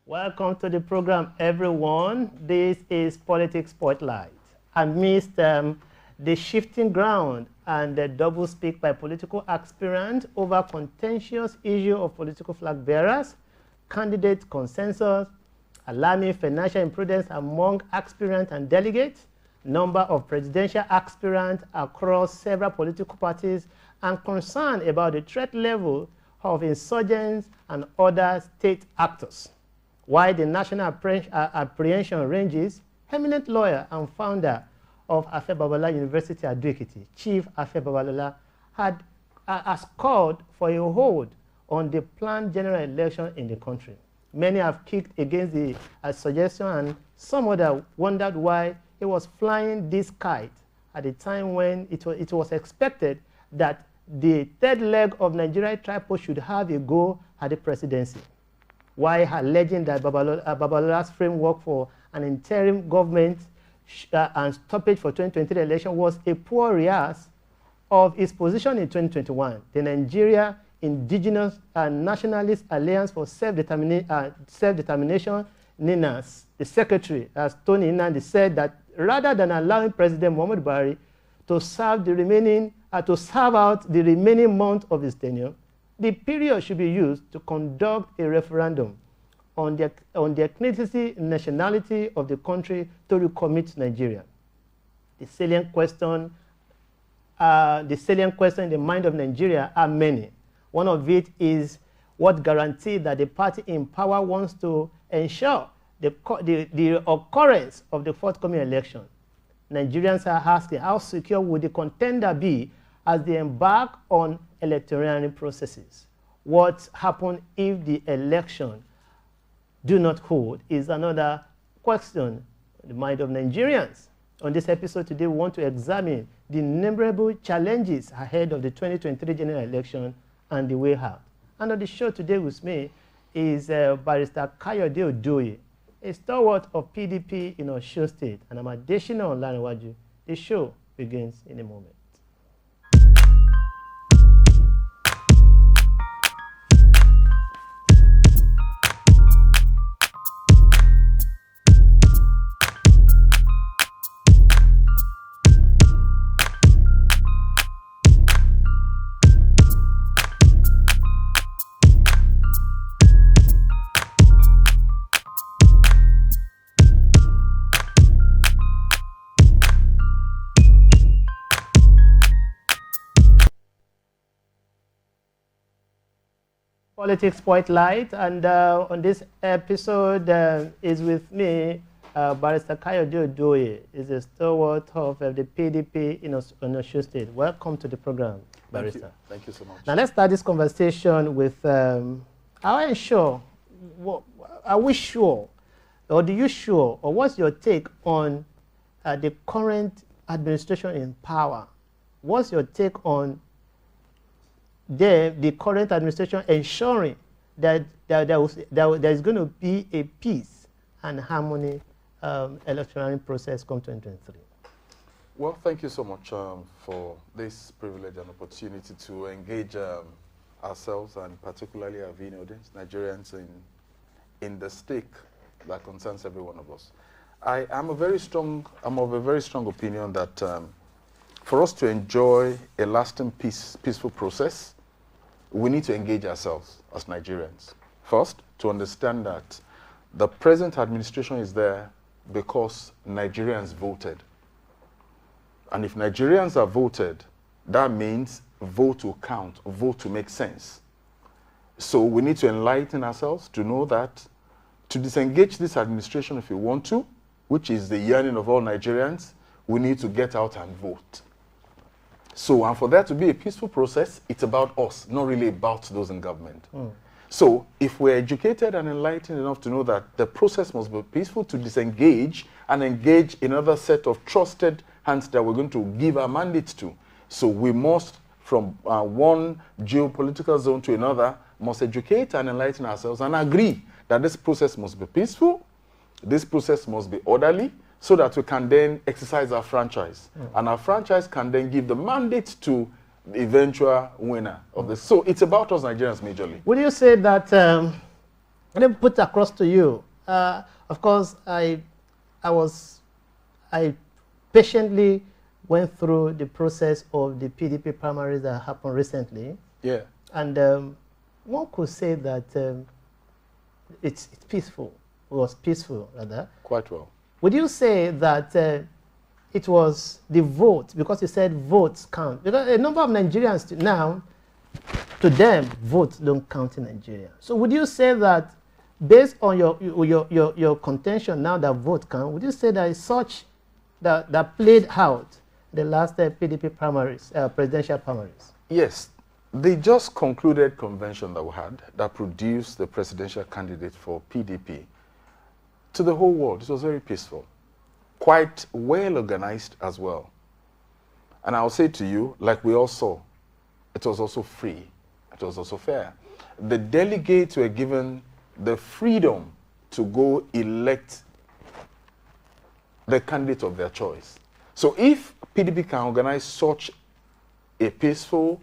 Welcome to the program, everyone. This is Politics Spotlight. Amidst the shifting ground and the double speak by political aspirants over contentious issue of political flag bearers, candidate consensus, alarming financial imprudence among aspirants and delegates, number of presidential aspirants across several political parties, and concern about the threat level of insurgents and other state actors. Why the National Apprehension Ranges, eminent lawyer and founder of Afe Babalola University Ado-Ekiti, Chief Afe Babalola, has called for a hold on the planned general election in the country. Many have kicked against the suggestion, and some others wondered why he was flying this kite at a time when it was expected that the third leg of Nigeria tripod should have a go at the presidency. Why alleging that Babalola's framework for an interim government and stoppage for 2023 election was a poor rehearsal of his position in 2021. The Nigeria Indigenous and Nationalist Alliance for Self-Determination, NINAS, the secretary, as Tony Inandi, said that rather than allowing President Muhammadu Buhari to serve out the remaining month of his tenure, the period should be used to conduct a referendum on the ethnicity and nationality of the country to recommit Nigeria. The salient question in the mind of Nigeria are many. One of it is what guarantee that the party in power wants to ensure the occurrence of the forthcoming election. Nigerians are asking how secure would the contender be as they embark on electoral processes. What happens if the election do not hold is another question in the mind of Nigerians. On this episode today, we want to examine the innumerable challenges ahead of the 2023 general election and the way out. And on the show today with me is Barrister Oduoye, a stalwart of PDP in Osun State, and I'm Additional Olanrewaju. The show begins in a moment. Politics Spotlight, and on this episode is with me Barrister Oduoye, is a stalwart of the PDP in Osun State. Welcome to the program, Barrister. Thank you so much. Now let's start this conversation with, are we sure, or do you sure, or what's your take on the current administration in power? What's your take on the current administration ensuring that there is going to be a peace and harmony electoral process come 2023? Well, thank you so much for this privilege and opportunity to engage ourselves, and particularly our viewing audience, Nigerians in the stake that concerns every one of us. I'm of a very strong opinion that for us to enjoy a lasting peaceful process, we need to engage ourselves as Nigerians. First, to understand that the present administration is there because Nigerians voted. And if Nigerians are voted, that means vote will count, vote to make sense. So we need to enlighten ourselves to know that to disengage this administration if we want to, which is the yearning of all Nigerians, we need to get out and vote. So, and for that to be a peaceful process, it's about us, not really about those in government. So, if we're educated and enlightened enough to know that the process must be peaceful, to disengage and engage another set of trusted hands that we're going to give our mandates to. So, we must, from one geopolitical zone to another, must educate and enlighten ourselves and agree that this process must be peaceful, this process must be orderly, so that we can then exercise our franchise. And our franchise can then give the mandate to the eventual winner of this. So it's about us Nigerians majorly. Would you say that Let me put across to you. Of course, I patiently went through the process of the PDP primaries that happened recently. Yeah. And one could say that it's peaceful. It was peaceful, rather. Quite well. Would you say that it was the vote, because you said votes count? Because a number of Nigerians now, to them, votes don't count in Nigeria. So would you say that, based on your contention now that vote count, would you say that it's such that played out the last PDP primaries, presidential primaries? Yes. The just concluded convention that we had that produced the presidential candidate for PDP, to the whole world, it was very peaceful, quite well organized as well. And I'll say to you, like we all saw, it was also free, it was also fair. The delegates were given the freedom to go elect the candidate of their choice. So if PDP can organize such a peaceful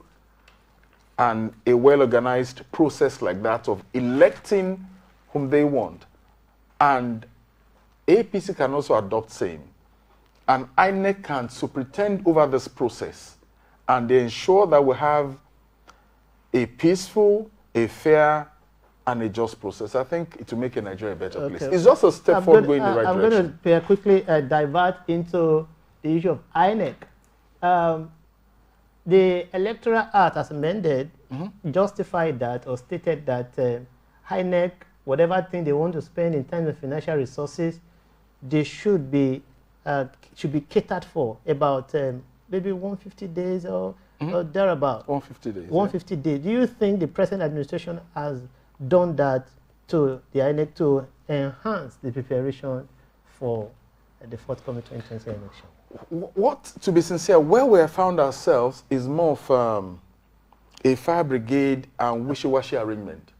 and a well-organized process like that of electing whom they want, and APC can also adopt same, and INEC can superintend over this process, and they ensure that we have a peaceful, a fair, and a just process, I think it will make Nigeria a better place. It's just a step forward going in the right direction. I'm going to quickly divert into the issue of INEC. The Electoral Act, as amended, justified that or stated that INEC, whatever thing they want to spend in terms of financial resources, they should be catered for about maybe 150 days or thereabout. 150 days. 150 days. Do you think the present administration has done that to the INEC to enhance the preparation for the forthcoming 2020 election? What, to be sincere, where we have found ourselves is more of a fire brigade and wishy-washy arrangement.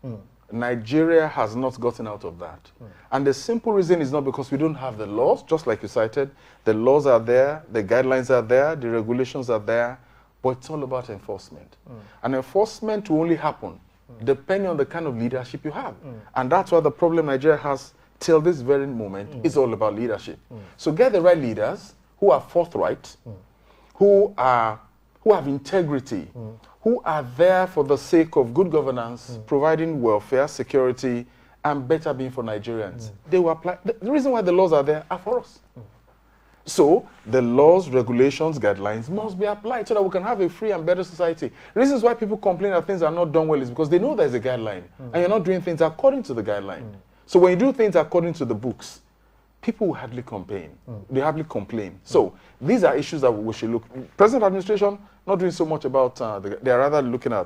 Nigeria has not gotten out of that. And the simple reason is not because we don't have the laws, just like you cited. The laws are there, the guidelines are there, the regulations are there, but it's all about enforcement. And enforcement will only happen depending on the kind of leadership you have. And that's why the problem Nigeria has till this very moment is all about leadership. So get the right leaders who are forthright, who have integrity, who are there for the sake of good governance, providing welfare, security, and better being for Nigerians. They will apply. The reason why the laws are there are for us. So the laws, regulations, guidelines must be applied so that we can have a free and better society. Reasons why people complain that things are not done well is because they know there's a guideline, and you're not doing things according to the guideline. So when you do things according to the books, people will hardly complain. They hardly complain. So these are issues that we should look. Present administration not doing so much about. They are rather looking at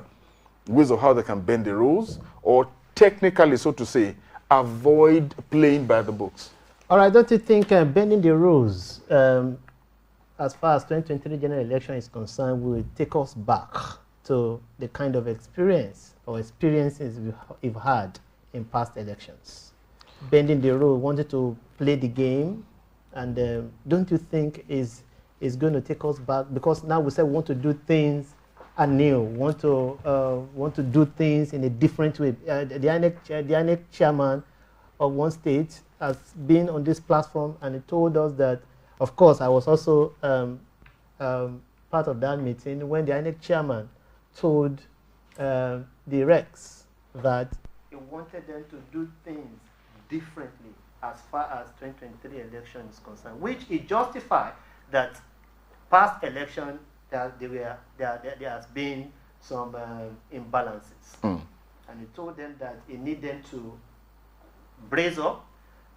ways of how they can bend the rules, or technically, so to say, avoid playing by the books. All right. Don't you think bending the rules, as far as 2023 general election is concerned, will take us back to the kind of experience or experiences we've had in past elections? Bending the rule, wanted to play the game, and don't you think is going to take us back? Because now we say we want to do things anew, want to do things in a different way. The INEC chairman of one state has been on this platform, and he told us that, of course, I was also part of that meeting when the INEC chairman told the Rex that he wanted them to do things differently as far as 2023 election is concerned, which he justified that past election there has been some imbalances, and he told them that he needed them to brace up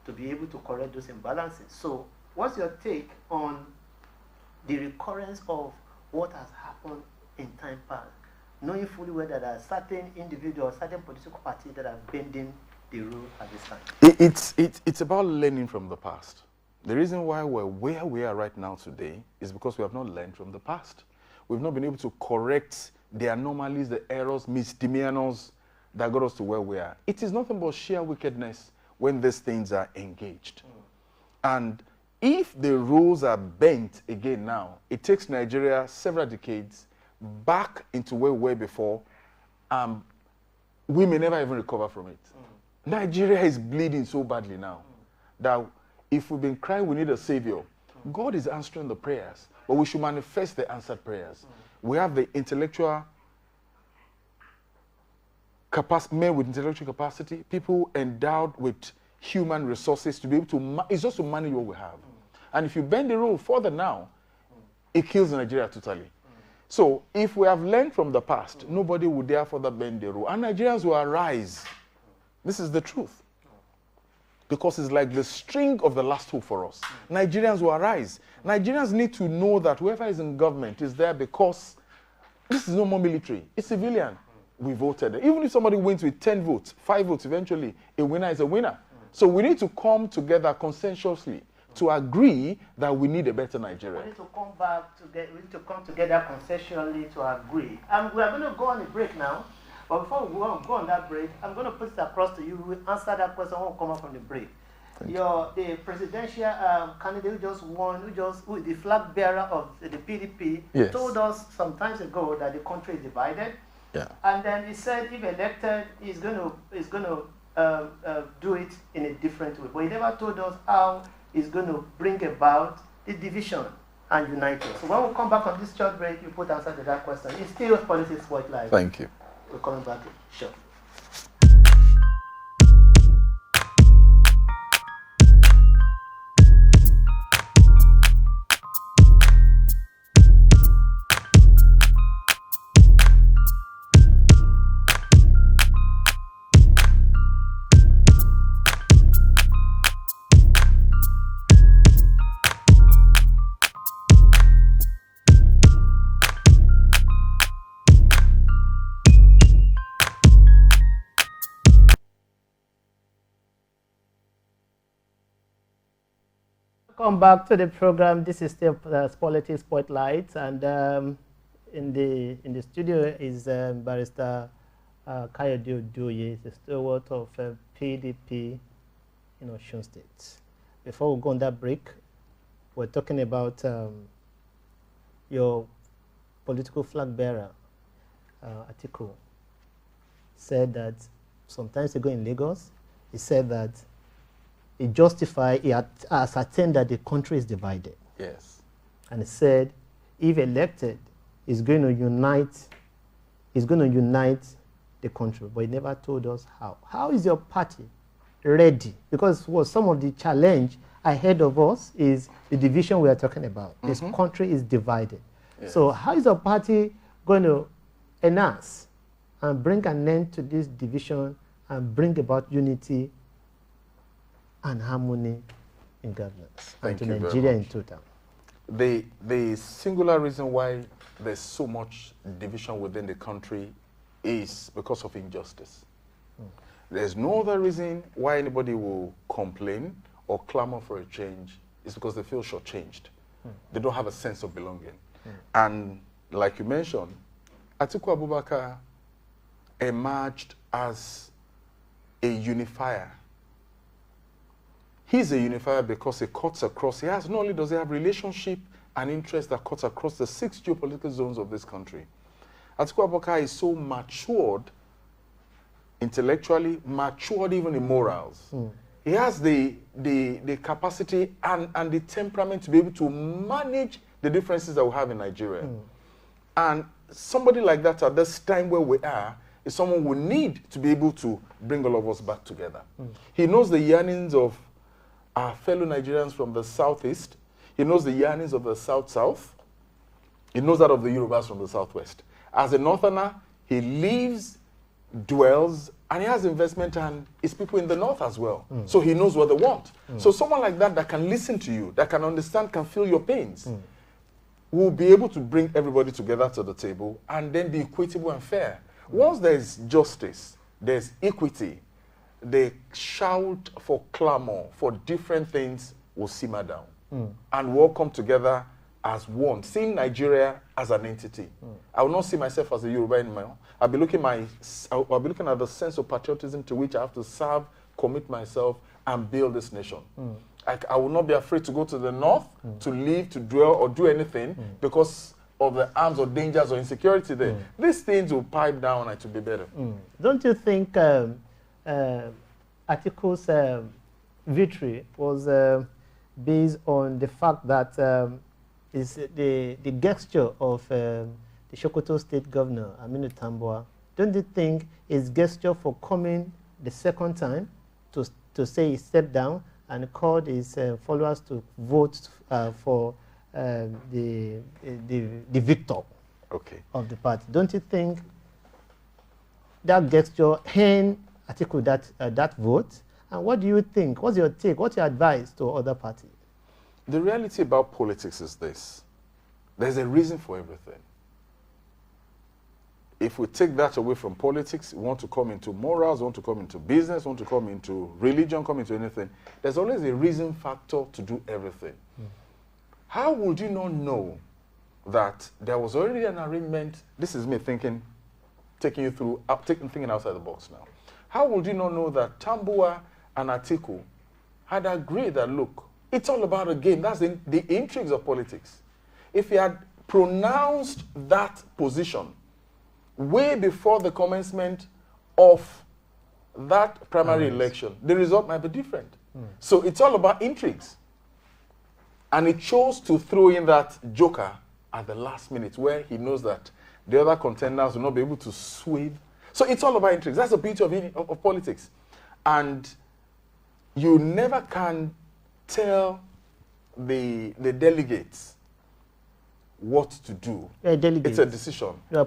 to be able to correct those imbalances. So, what's your take on the recurrence of what has happened in time past, knowing fully well that there are certain individuals, certain political parties that are bending the rule at this time? It's about learning from the past. The reason why we're where we are right now today is because we have not learned from the past. We've not been able to correct the anomalies, the errors, misdemeanors that got us to where we are. It is nothing but sheer wickedness when these things are engaged. And if the rules are bent again now, it takes Nigeria several decades back into where we were before. We may never even recover from it. Nigeria is bleeding so badly now that if we've been crying we need a savior, God is answering the prayers, but we should manifest the answered prayers. We have the intellectual capacity, men with intellectual capacity, people endowed with human resources to be able to, it's just to manage what we have. And if you bend the rule further now, it kills Nigeria totally. So if we have learned from the past, nobody would dare further bend the rule. And Nigerians will arise. This is the truth. Because it's like the string of the last hope for us. Nigerians will arise. Nigerians need to know that whoever is in government is there because this is no more military. It's civilian. We voted. Even if somebody wins with 10 votes, 5 votes eventually, a winner is a winner. So we need to come together consensuously to agree that we need a better Nigeria. We need to come back together. We need to come together consensually to agree. And we are going to go on a break now. But before we go on that break, I'm going to put it across to you. We will answer that question when we come up from the break. The presidential candidate who just won, who is the flag bearer of the PDP, yes, told us some time ago that the country is divided. Yeah. And then he said if elected, he's going to do it in a different way. But he never told us how he's going to bring about the division and unite us. So when we come back on this short break, you put answer to that question. It's still Politics Spotlight. Thank you. We're coming back shortly. Welcome back to the program. This is still Politics Spotlight, and in the studio is Barrister Oduoye, the stalwart of PDP in Osun State. Before we go on that break, we're talking about your political flag bearer, Atiku, said that sometimes ago in Lagos, he said that he justified, he ascertained that the country is divided. Yes. And he said, if elected, he's going to unite the country. But he never told us how. How is your party ready? Because some of the challenge ahead of us is the division we are talking about. This country is divided. Yes. So how is your party going to enhance and bring an end to this division and bring about unity and harmony in governance and to Nigeria in total? The singular reason why there's so much division within the country is because of injustice. There's no other reason why anybody will complain or clamor for a change. It's because they feel shortchanged. They don't have a sense of belonging. And like you mentioned, Atiku Abubakar emerged as a unifier. He's a unifier because he cuts across, not only does he have relationship and interest that cuts across the 6 geopolitical zones of this country. Atiku Abubakar is so matured intellectually, matured even in morals. He has the capacity and the temperament to be able to manage the differences that we have in Nigeria. And somebody like that at this time where we are is someone we need to be able to bring all of us back together. He knows the yearnings of our fellow Nigerians from the southeast. He knows the yearnings of the south-south. He knows that of the Yorubas from the southwest. As a northerner, he lives, dwells, and he has investment and his people in the north as well. So he knows what they want. So someone like that can listen to you, that can understand, can feel your pains, will be able to bring everybody together to the table and then be equitable and fair. Once there's justice, there's equity, the shout for clamor for different things will simmer down. And we'll come together as one, seeing Nigeria as an entity. I will not see myself as a Yoruba anymore. I'll be looking at the sense of patriotism to which I have to serve, commit myself, and build this nation. I will not be afraid to go to the north, to live, to dwell, or do anything because of the arms or dangers or insecurity there. These things will pipe down and it will be better. Don't you think Atiku's victory was based on the fact that is the gesture of the Sokoto State Governor, Aminu Tambuwal. Don't you think his gesture for coming the second time to say he stepped down and called his followers to vote for the victor of the party? Don't you think that gesture hand Atiku that vote? And what do you think? What's your take? What's your advice to other parties? The reality about politics is this. There's a reason for everything. If we take that away from politics, we want to come into morals, we want to come into business, we want to come into religion, come into anything, there's always a reason factor to do everything. How would you not know that there was already an arrangement? This is me thinking, taking you through, thinking outside the box now. How would you not know that Tambuwal and Atiku had agreed that, look, it's all about a game. That's the intrigues of politics. If he had pronounced that position way before the commencement of that primary election, the result might be different. So it's all about intrigues. And he chose to throw in that joker at the last minute where he knows that the other contenders will not be able to sway. So it's all about intrigues. That's the beauty of politics. And you never can tell the delegates what to do. It's a decision. You're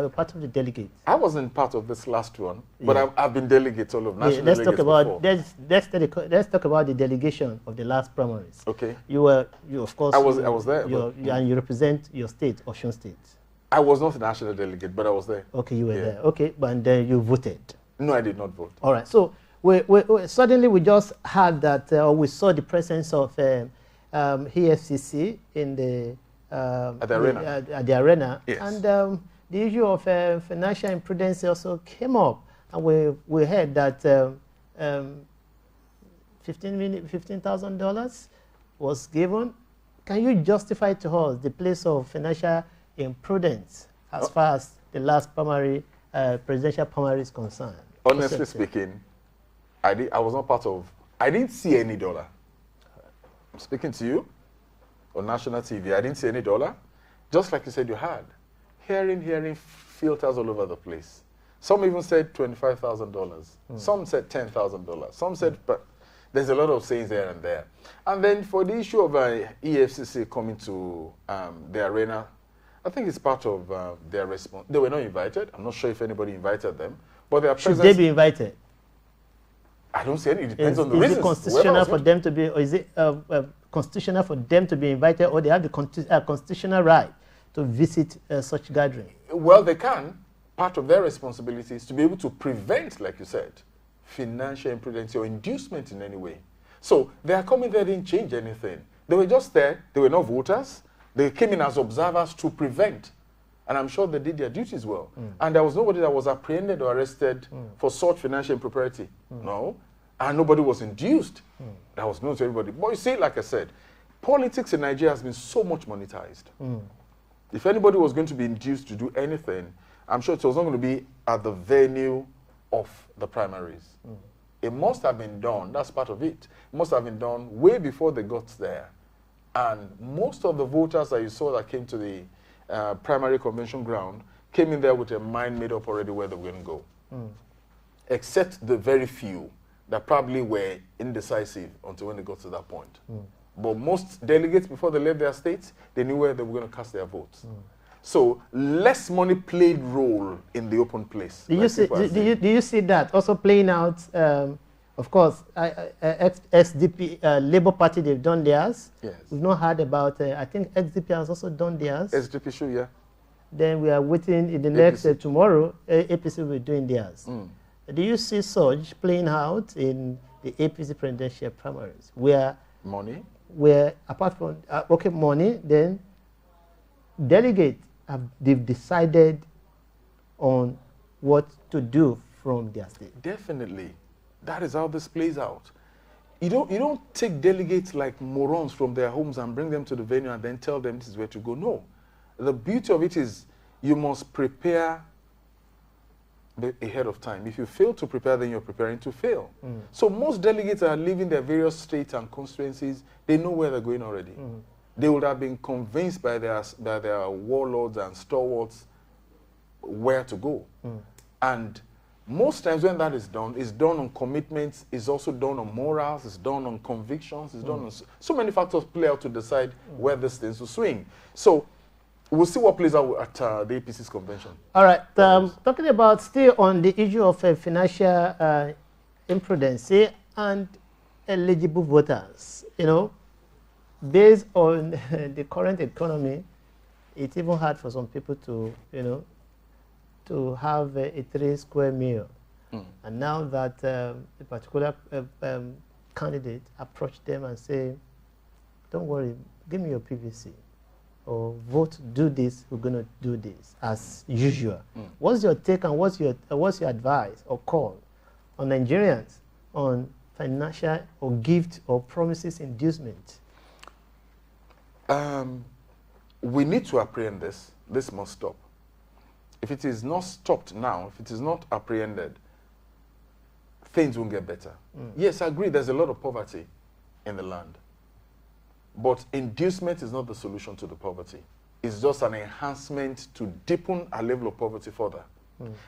part of the delegates. I wasn't part of this last one, but I've been delegates all of national let's delegates talk about before. let's talk about the delegation of the last primaries. Okay. You of course. I was there. And you represent your state, Osun State. I was not a national delegate, but I was there. Okay, you were there. Okay, but then you voted. No, I did not vote. All right. So suddenly we just had that, we saw the presence of EFCC in the at the arena. At the arena. Yes. And the issue of financial imprudence also came up, and we heard that $15,000 was given. Can you justify to us the place of financial imprudence as far as the last primary, presidential primary is concerned? Honestly speaking, I was not part of. I didn't see any dollar. I'm speaking to you on national TV. I didn't see any dollar. Just like you said, you had hearing filters all over the place. Some even said $25,000. Some said $10,000. Some said, but there's a lot of sayings there and there. And then for the issue of EFCC coming to the arena, I think it's part of their response. They were not invited. I'm not sure if anybody invited them, but their presence. Should they be invited? I don't see any. It depends on the reasons. Is it constitutional for them to be, or is it constitutional for them to be invited, or they have the constitutional right to visit such gathering? Well, they can. Part of their responsibility is to be able to prevent, like you said, financial imprudence or inducement in any way. So their coming there didn't change anything. They were just there. They were not voters. They came in as observers to prevent. And I'm sure they did their duties well. And there was nobody that was apprehended or arrested for such financial impropriety. No. And nobody was induced. That was known to everybody. But you see, like I said, politics in Nigeria has been so much monetized. If anybody was going to be induced to do anything, I'm sure it was not going to be at the venue of the primaries. It must have been done. That's part of it. It must have been done way before they got there. And most of the voters that you saw that came to the primary convention ground came in there with a mind made up already where they were going to go. Except the very few that probably were indecisive until when they got to that point. But most delegates, before they left their states, they knew where they were going to cast their votes. So less money played role in the open place. Do you see that also playing out? Of course, SDP, Labour Party, they've done theirs. Yes. We've not heard about, I think SDP has also done theirs. SDP should, yeah. Then we are waiting in the next, tomorrow, APC will be doing theirs. Do you see such playing out in the APC presidential primaries? Where apart from, money, then delegates, they've decided on what to do from their state? Definitely. That is how this plays out. You don't take delegates like morons from their homes and bring them to the venue and then tell them this is where to go. No. The beauty of it is you must prepare ahead of time. If you fail to prepare, then you're preparing to fail. So most delegates are leaving their various states and constituencies. They know where they're going already. They would have been convinced by their warlords and stalwarts where to go. And most times when that is done, it's done on commitments, it's also done on morals, it's done on convictions, it's done on so many factors play out to decide where these things will swing. So we'll see what plays out at the APC's convention. All right. Talking about still on the issue of financial imprudency and eligible voters, you know, based on the current economy, it's even hard for some people to, you know, to have a 3-square meal. And now that a particular candidate approached them and say, don't worry, give me your PVC, or vote, do this, we're going to do this, as usual. What's your take and what's your advice or call on Nigerians on financial or gift or promises inducement? We need to apprehend this. This must stop. If it is not stopped now, if it is not apprehended, things won't get better. Yes, I agree, there's a lot of poverty in the land. But inducement is not the solution to the poverty. It's just an enhancement to deepen our level of poverty further.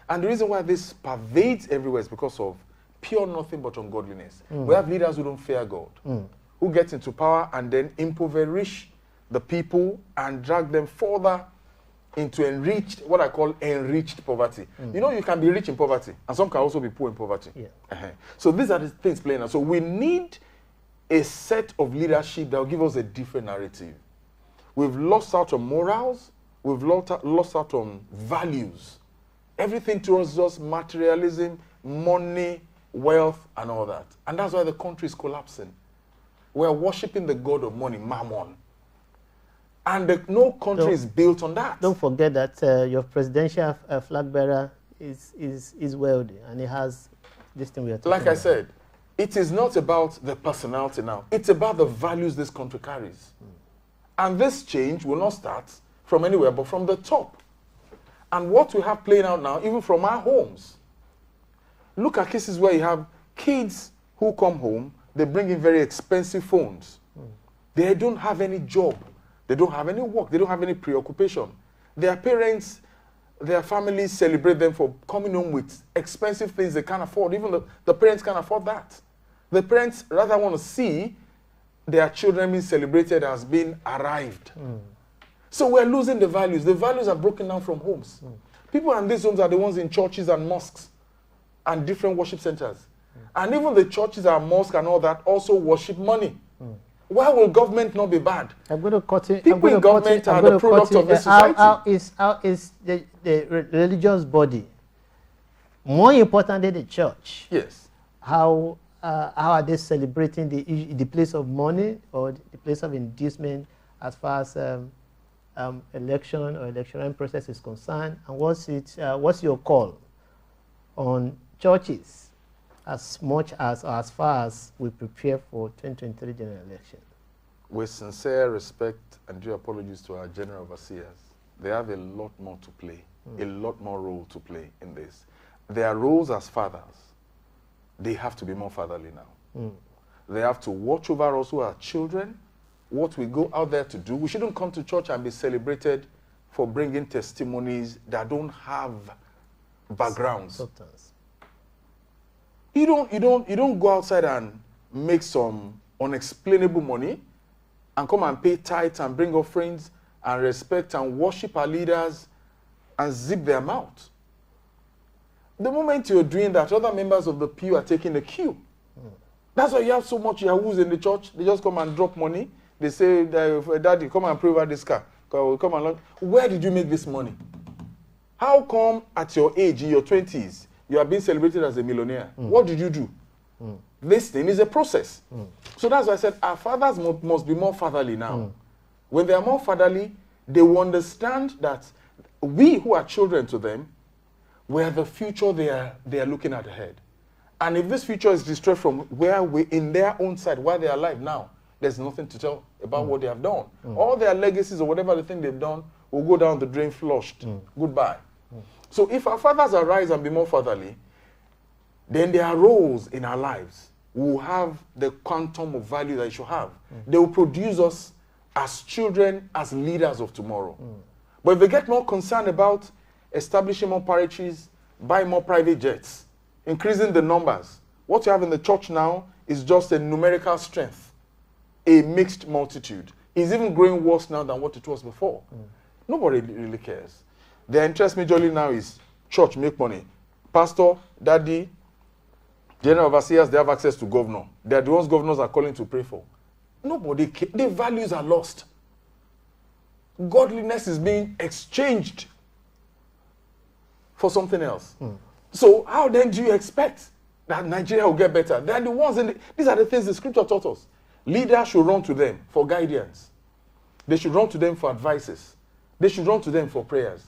And the reason why this pervades everywhere is because of pure nothing but ungodliness. We have leaders who don't fear God, who get into power and then impoverish the people and drag them further into enriched, what I call enriched poverty. You know, you can be rich in poverty, and some can also be poor in poverty. So these are the things playing out. So we need a set of leadership that will give us a different narrative. We've lost out on morals, we've lost out on values. Everything to us is just materialism, money, wealth, and all that. And that's why the country is collapsing. We're worshiping the god of money, Mammon. And no country is built on that. Don't forget that your presidential flag bearer is wealthy, and he has this thing we are talking about. Like I said, it is not about the personality now. It's about the values this country carries. And this change will not start from anywhere but from the top. And what we have playing out now, even from our homes. Look at cases where you have kids who come home, they bring in very expensive phones. They don't have any job. They don't have any work. They don't have any preoccupation. Their parents, their families celebrate them for coming home with expensive things they can't afford. Even the parents can't afford that. The parents rather want to see their children being celebrated as being arrived. So we're losing the values. The values are broken down from homes. People in these homes are the ones in churches and mosques and different worship centers. And even the churches and mosques and all that also worship money. Why will government not be bad? I'm going to cut it. People in government are the product of this society. How is the religious body more important than the church? Yes. How are they celebrating the place of money or the place of inducement as far as election or electoral process is concerned? And what's your call on churches as much as far as we prepare for 2023 general election? With sincere respect and due apologies to our general overseers, they have a lot more to play, a lot more role to play in this. Their roles as fathers, they have to be more fatherly now. They have to watch over us who are children, what we go out there to do. We shouldn't come to church and be celebrated for bringing testimonies that don't have backgrounds. Substance. You don't go outside and make some unexplainable money and come and pay tithes and bring offerings and respect and worship our leaders and zip their mouth. The moment you're doing that, other members of the pew are taking the cue. That's why you have so much yahoos in the church. They just come and drop money. They say, Daddy, come and pray over this car. Come and launch. Where did you make this money? How come at your age, in your 20s, you are being celebrated as a millionaire? What did you do? This thing is a process. So that's why I said our fathers must be more fatherly now. When they are more fatherly, they will understand that we who are children to them, we're the future they are looking at ahead. And if this future is destroyed from where we in their own side, while they are alive now, there's nothing to tell about what they have done. All their legacies or whatever the thing they've done will go down the drain flushed. Goodbye. So if our fathers arise and be more fatherly, then their roles in our lives will have the quantum of value that it should have. They will produce us as children, as leaders of tomorrow. But if they get more concerned about establishing more parishes, buying more private jets, increasing the numbers, what you have in the church now is just a numerical strength, a mixed multitude. It's even growing worse now than what it was before. Nobody really cares. Their interest majorly now is church, make money. Pastor, daddy, general overseers, they have access to governor. They are the ones governors are calling to pray for. Nobody cares. The values are lost. Godliness is being exchanged for something else. So how then do you expect that Nigeria will get better? They are the ones these are the things the scripture taught us. Leaders should run to them for guidance. They should run to them for advices. They should run to them for prayers.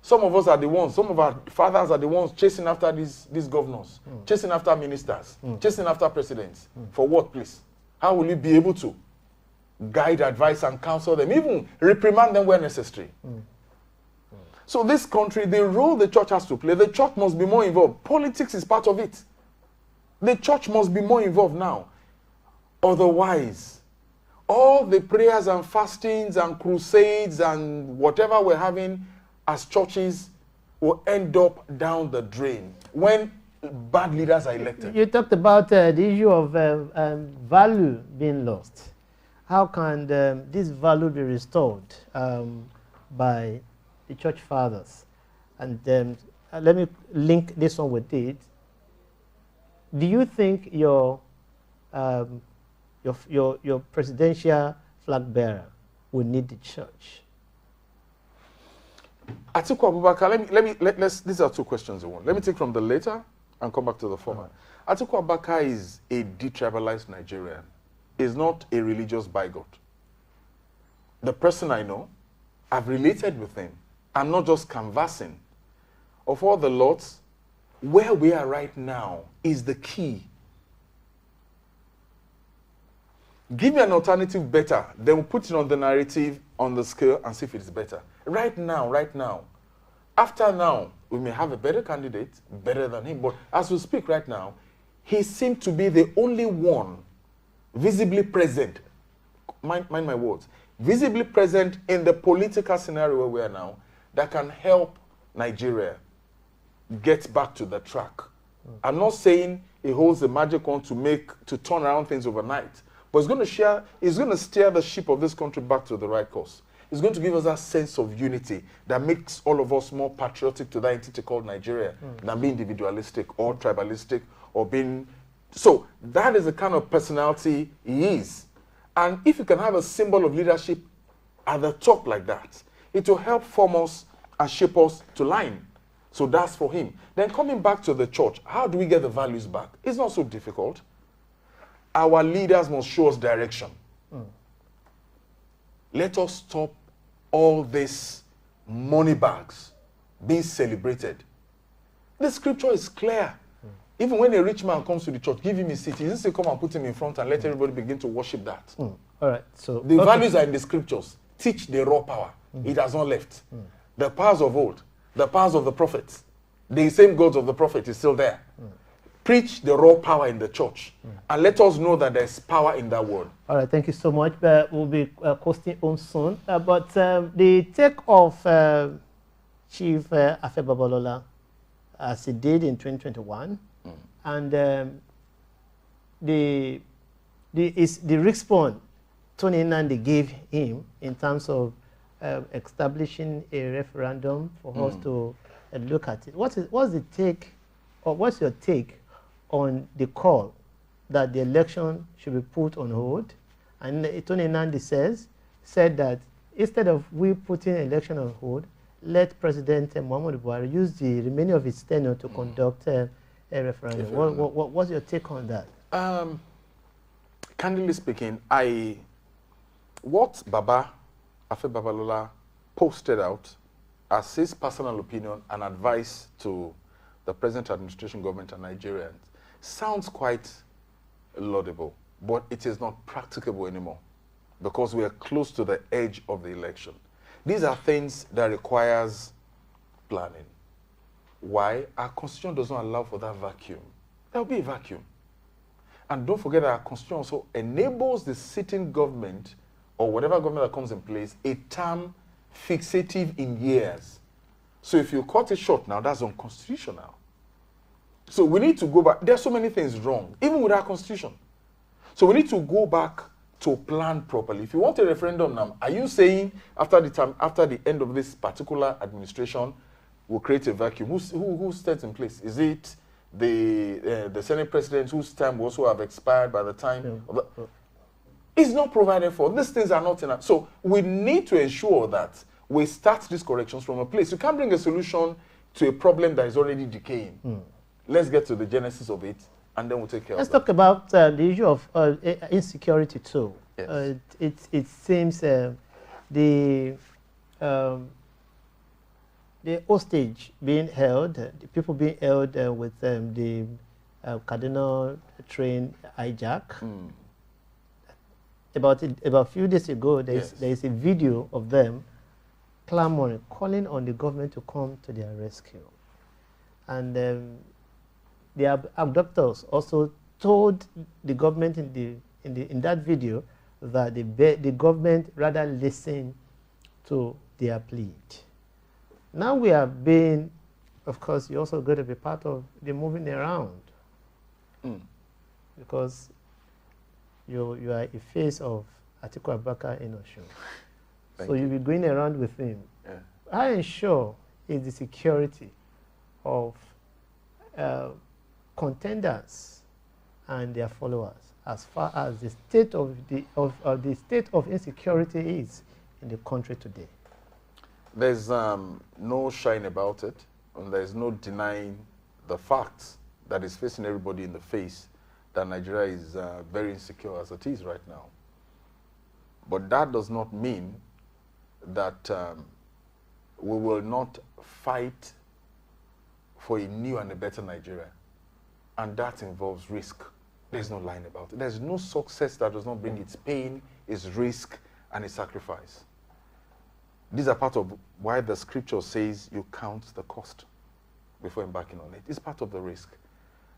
Some of us are the ones, some of our fathers are the ones chasing after these governors, chasing after ministers, chasing after presidents. For what, please? How will you be able to guide, advise, and counsel them, even reprimand them where necessary? So this country, the role the church has to play, the church must be more involved. Politics is part of it. The church must be more involved now. Otherwise, all the prayers and fastings and crusades and whatever we're having as churches will end up down the drain when bad leaders are elected. You talked about the issue of value being lost. How can this value be restored by the church fathers? And let me link this one with it. Do you think your presidential flag bearer will need the church? Atiku Abubakar, these are two questions in one. Let me take from the later and come back to the former. Atiku Abubakar is a detribalized Nigerian. He's not a religious bigot. The person I know, I've related with him. I'm not just canvassing. Of all the lots, where we are right now is the key. Give me an alternative better, then we'll put it on the narrative, on the scale, and see if it's better. Right now. After now, we may have a better candidate, better than him, but as we speak right now, he seemed to be the only one visibly present, mind my words, visibly present in the political scenario where we are now, that can help Nigeria get back to the track. I'm not saying he holds the magic wand to turn around things overnight, but he's going to steer the ship of this country back to the right course. It's going to give us that sense of unity that makes all of us more patriotic to that entity called Nigeria than being individualistic or tribalistic or being... So that is the kind of personality he is. And if you can have a symbol of leadership at the top like that, it will help form us and shape us to line. So that's for him. Then coming back to the church, how do we get the values back? It's not so difficult. Our leaders must show us direction. Let us stop all these money bags being celebrated. The scripture is clear. Even when a rich man comes to the church, give him a seat. He doesn't say, come and put him in front and let everybody begin to worship that. All right. So the values are in the scriptures. Teach the raw power. It has not left. The powers of old, the powers of the prophets, the same gods of the prophet is still there. Preach the raw power in the church. And let us know that there's power in that word. All right, thank you so much. We'll be coasting on soon. But the take of Chief Afe Babalola, as he did in 2021, and the response Tony Nandi gave him in terms of establishing a referendum for us to look at it. What's the take, or what's your take on the call that the election should be put on hold? And Tony Nandi said that instead of we putting election on hold, let President Muhammadu Buhari use the remaining of his tenure to conduct a referendum. What's your take on that? Candidly speaking, what Baba Afe Babalola posted out as his personal opinion and advice to the present administration, government, and Nigerians sounds quite laudable, but it is not practicable anymore because we are close to the edge of the election. These are things that requires planning. Why? Our constitution does not allow for that vacuum. There will be a vacuum. And don't forget that our constitution also enables the sitting government, or whatever government that comes in place, a term fixative in years. So if you cut it short now, that's unconstitutional. So we need to go back. There are so many things wrong, even with our constitution. So we need to go back to plan properly. If you want a referendum now, are you saying after the end of this particular administration, we'll create a vacuum? Who stands in place? Is it the Senate president whose term will also have expired by the time of the, it's not provided for. These things are not enough. So we need to ensure that we start these corrections from a place. You can't bring a solution to a problem that is already decaying. Let's get to the genesis of it, and then we'll take care of it. Let's talk about the issue of insecurity too. Yes. It seems the hostage being held, the people being held with the Cardinal train hijack. About a few days ago, there is a video of them clamoring, calling on the government to come to their rescue. And the abductors also told the government in that video that the government rather listened to their plea. Now we have been, of course, you're also going to be part of the moving around, because you are a face of Atiku Abubakar in Osun. So you'll be going around with him. Yeah. How ensure is the security of contenders and their followers as far as the state of the state of insecurity is in the country today? There's no shine about it, and there's no denying the facts that is facing everybody in the face, that Nigeria is very insecure as it is right now. But that does not mean that we will not fight for a new and a better Nigeria. And that involves risk. There's no line about it. There's no success that does not bring its pain, its risk, and its sacrifice. These are part of why the scripture says you count the cost before embarking on it. It's part of the risk.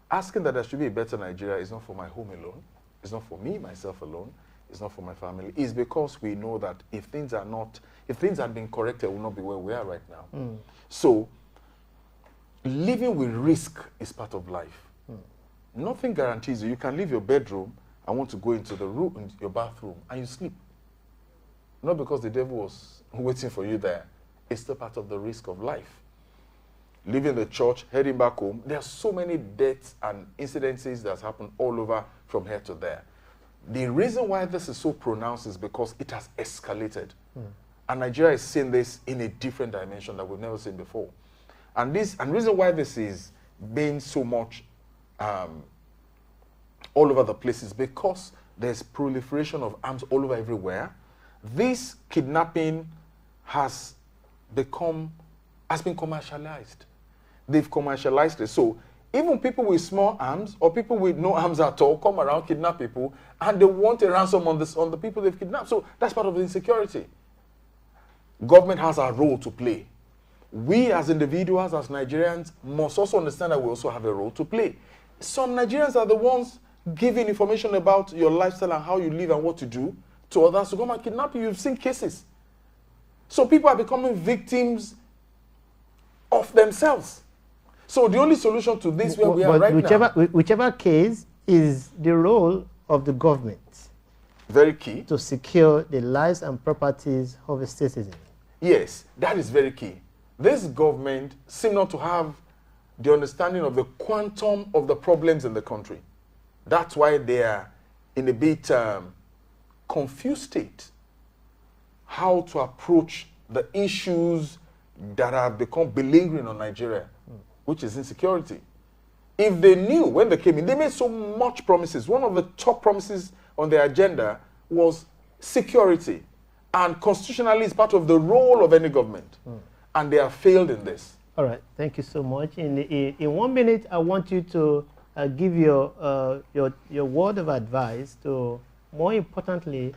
Asking that there should be a better Nigeria is not for my home alone. It's not for me, myself alone. It's not for my family. It's because we know that if things had been corrected, we will not be where we are right now. So, living with risk is part of life. Nothing guarantees you. You can leave your bedroom and want to go into the room, into your bathroom, and you sleep. Not because the devil was waiting for you there. It's still part of the risk of life. Leaving the church, heading back home, there are so many deaths and incidences that happen all over from here to there. The reason why this is so pronounced is because it has escalated. And Nigeria is seeing this in a different dimension that we've never seen before. And the reason why this is being so much all over the place is because there's proliferation of arms all over everywhere. This kidnapping has been commercialized. They've commercialized it. So even people with small arms or people with no arms at all come around, kidnap people, and they want a ransom on the people they've kidnapped. So that's part of the insecurity. Government has a role to play. We as individuals, as Nigerians, must also understand that we also have a role to play. Some Nigerians are the ones giving information about your lifestyle and how you live and what to do to others to come and kidnap you. You've seen cases. So people are becoming victims of themselves. So the only solution to this where we are right now... Whichever case is the role of the government. Very key. To secure the lives and properties of its citizens. Yes, that is very key. This government seems not to have the understanding of the quantum of the problems in the country. That's why they are in a bit confused state how to approach the issues that have become beleaguering on Nigeria, which is insecurity. If they knew when they came in, they made so much promises. One of the top promises on their agenda was security. And constitutionally, it's part of the role of any government. And they have failed in this. All right, thank you so much. In 1 minute, I want you to give your word of advice to, more importantly,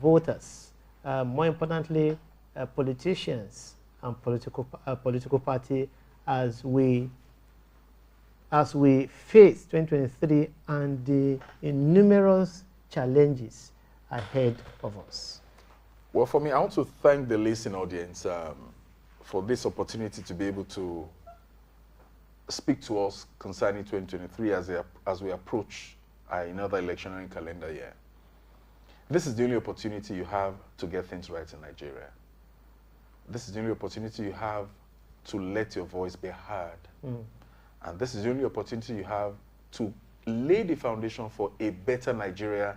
voters, more importantly, politicians and political party as we face 2023 and the numerous challenges ahead of us? Well, for me, I want to thank the listening audience for this opportunity to be able to speak to us concerning 2023 as we approach another electionary calendar year. This is the only opportunity you have to get things right in Nigeria. This is the only opportunity you have to let your voice be heard. And this is the only opportunity you have to lay the foundation for a better Nigeria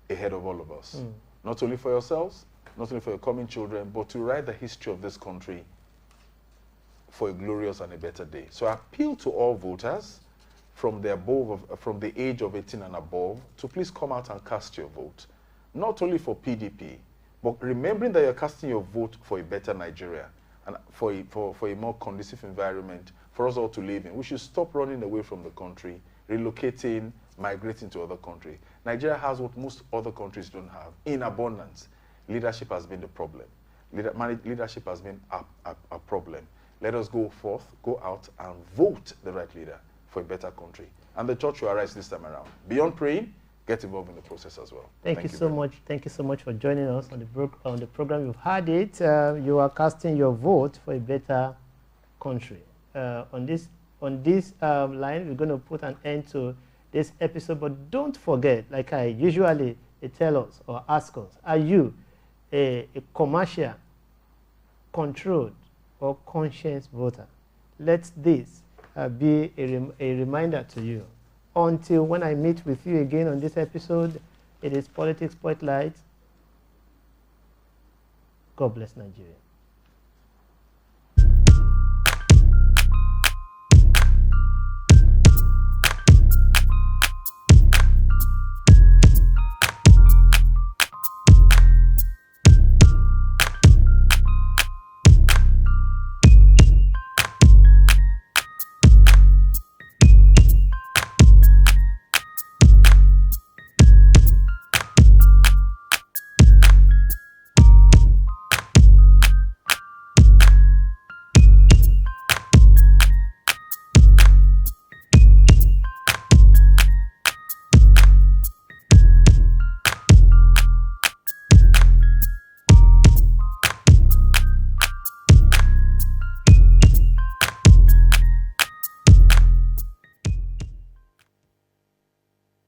ahead of all of us. Not only for yourselves, not only for your coming children, but to write the history of this country for a glorious and a better day. So I appeal to all voters from the age of 18 and above to please come out and cast your vote. Not only for PDP, but remembering that you're casting your vote for a better Nigeria and for a more conducive environment for us all to live in. We should stop running away from the country, relocating, migrating to other countries. Nigeria has what most other countries don't have, in abundance. Leadership has been the problem. Leadership has been a problem. Let us go forth, go out, and vote the right leader for a better country. And the church will arise this time around. Beyond praying, get involved in the process as well. Thank you so much. Thank you so much for joining us on the program. You've had it. You are casting your vote for a better country. On this line, we're going to put an end to this episode. But don't forget, like I usually tell us or ask us, are you a commercial, controlled, or conscious voter? Let this be a reminder to you. Until when I meet with you again on this episode, it is Politics Spotlight. God bless Nigeria.